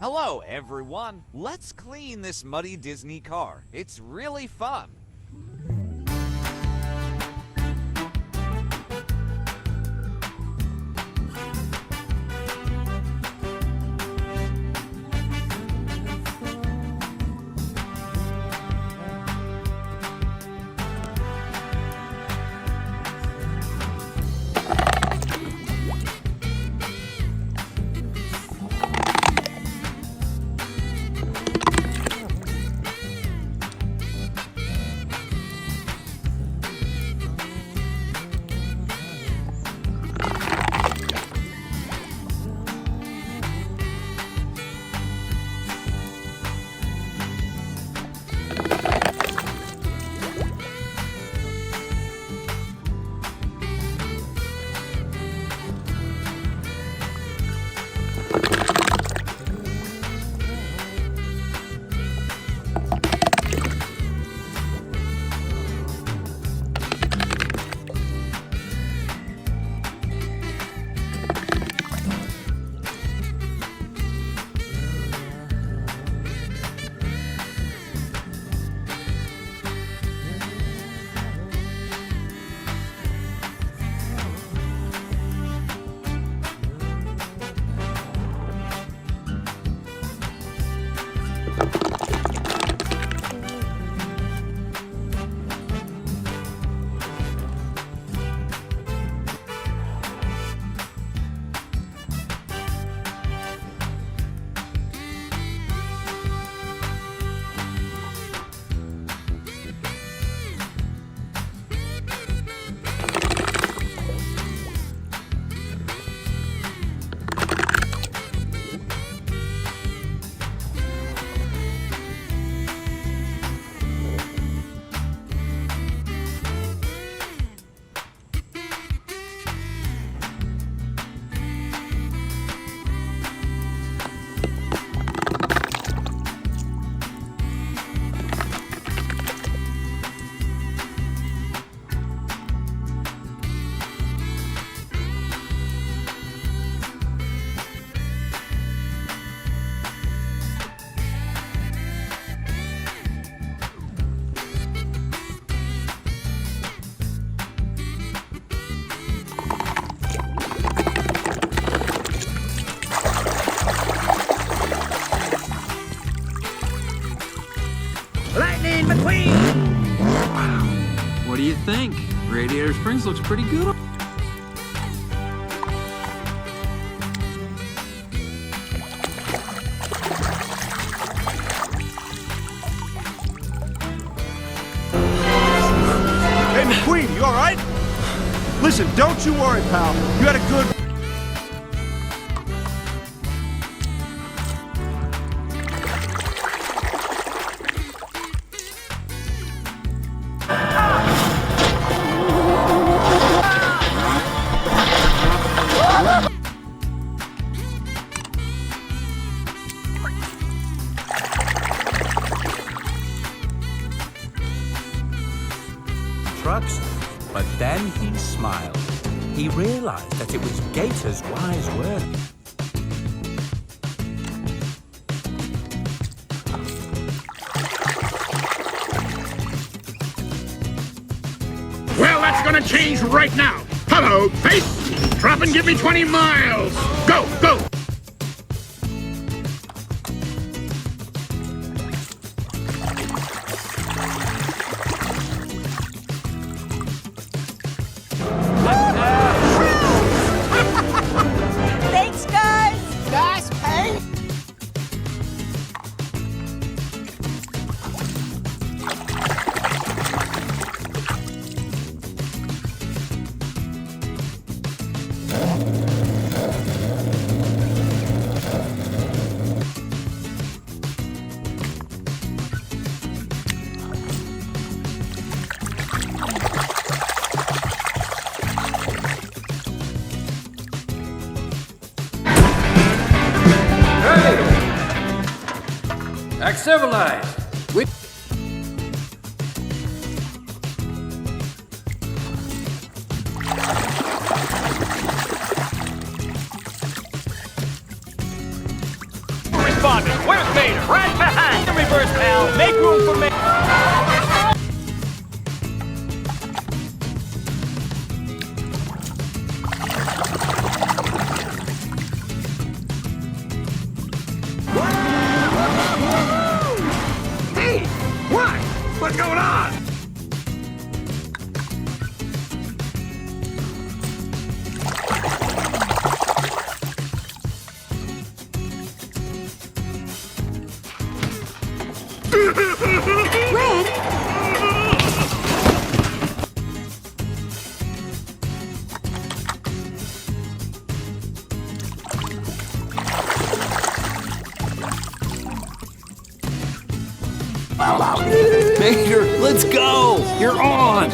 Hello, everyone. Let's clean this muddy Disney car. It's really fun. Lightning McQueen! What do you think? Radiator Springs looks pretty good. Hey, McQueen, you all right? Listen, don't you worry, pal. You had a good... Trucks, but then he smiled. He realized that it was Gator's wise word. Well, that's gonna change right now. Hello, Pace! Drop and give me 20 miles! Go, go! Thanks, guys! Nice paint! Act civilized. We on me. Where's Mater? Right behind. In reverse, pal. Make room for me. Hey, what? What's going on? Red? Mater, let's go! You're on!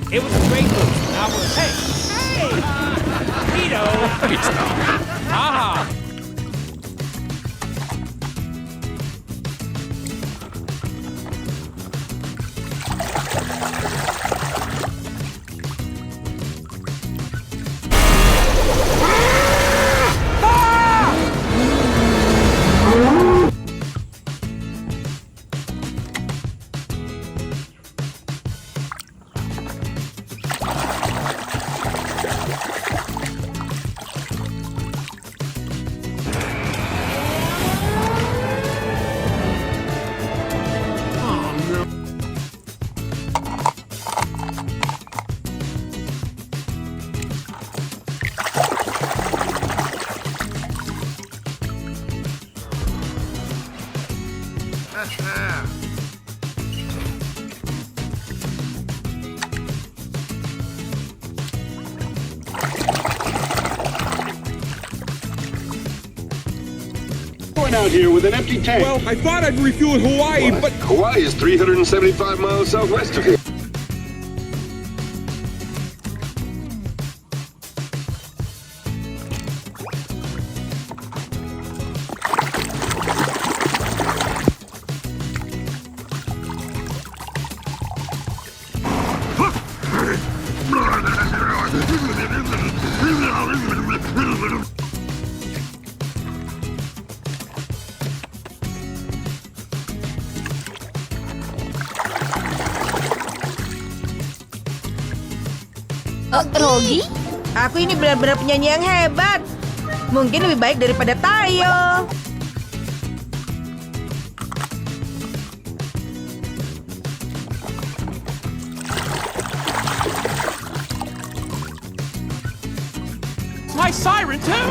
It was a great move. Now we're... Hey! Tito! Aha! Out here with an empty tank. Well, I thought I'd refuel in Hawaii, but... Hawaii is 375 miles southwest of here. Rogi? Aku ini benar-benar penyanyi yang hebat. Mungkin lebih baik daripada Tayo. My siren, too!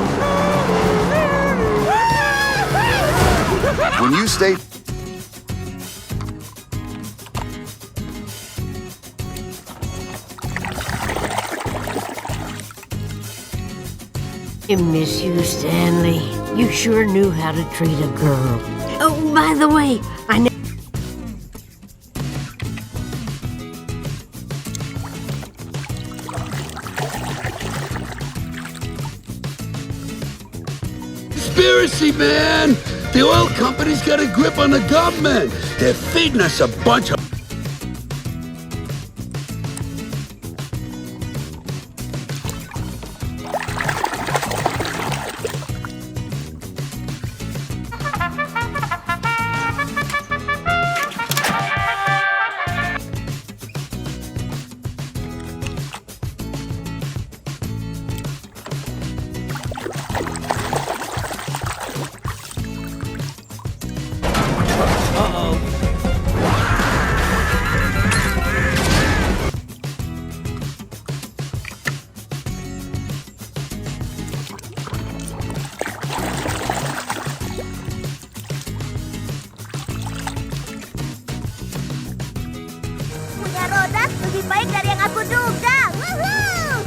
When you stay... I miss you, Stanley. You sure knew how to treat a girl. Oh, by the way, I know... Conspiracy, man! The oil company's got a grip on the government. They're feeding us a bunch of... Roda lebih baik dari yang aku duga. Woohoo!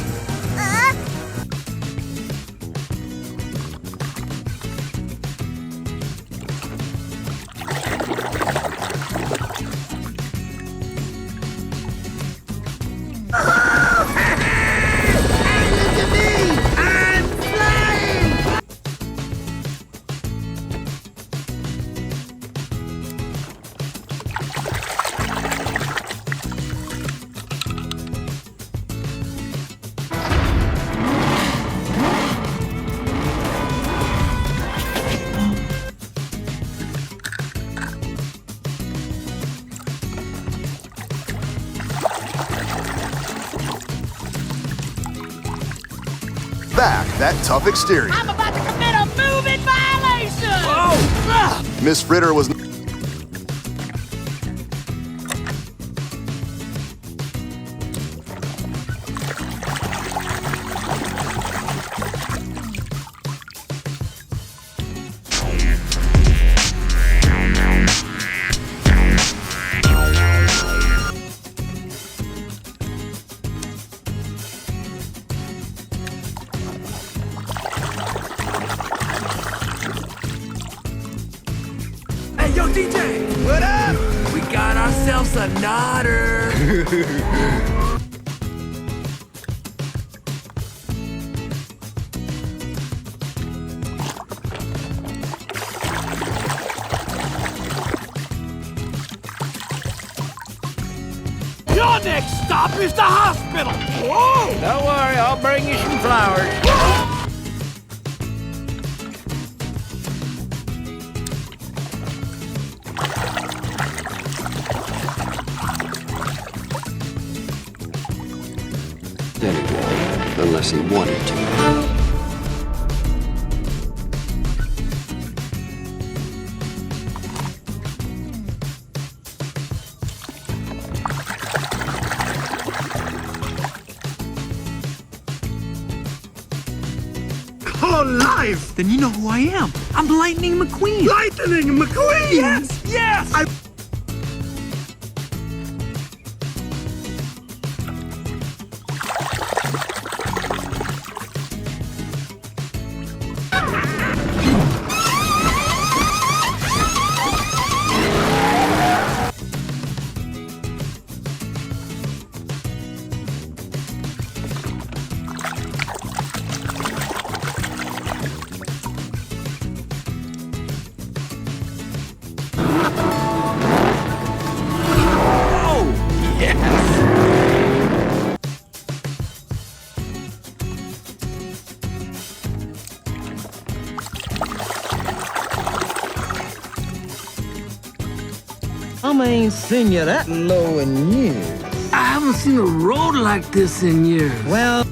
back that tough exterior. I'm about to commit a moving violation! Miss Fritter was... Hey, yo, DJ! What up? We got ourselves a nodder. Your next stop is the hospital. Whoa! Don't worry, I'll bring you some flowers. Anyway, unless he wanted to. Oh, life! Then you know who I am. I'm Lightning McQueen. Lightning McQueen! Yes, yes! I ain't seen you that low in years. I haven't seen a road like this in years. Well,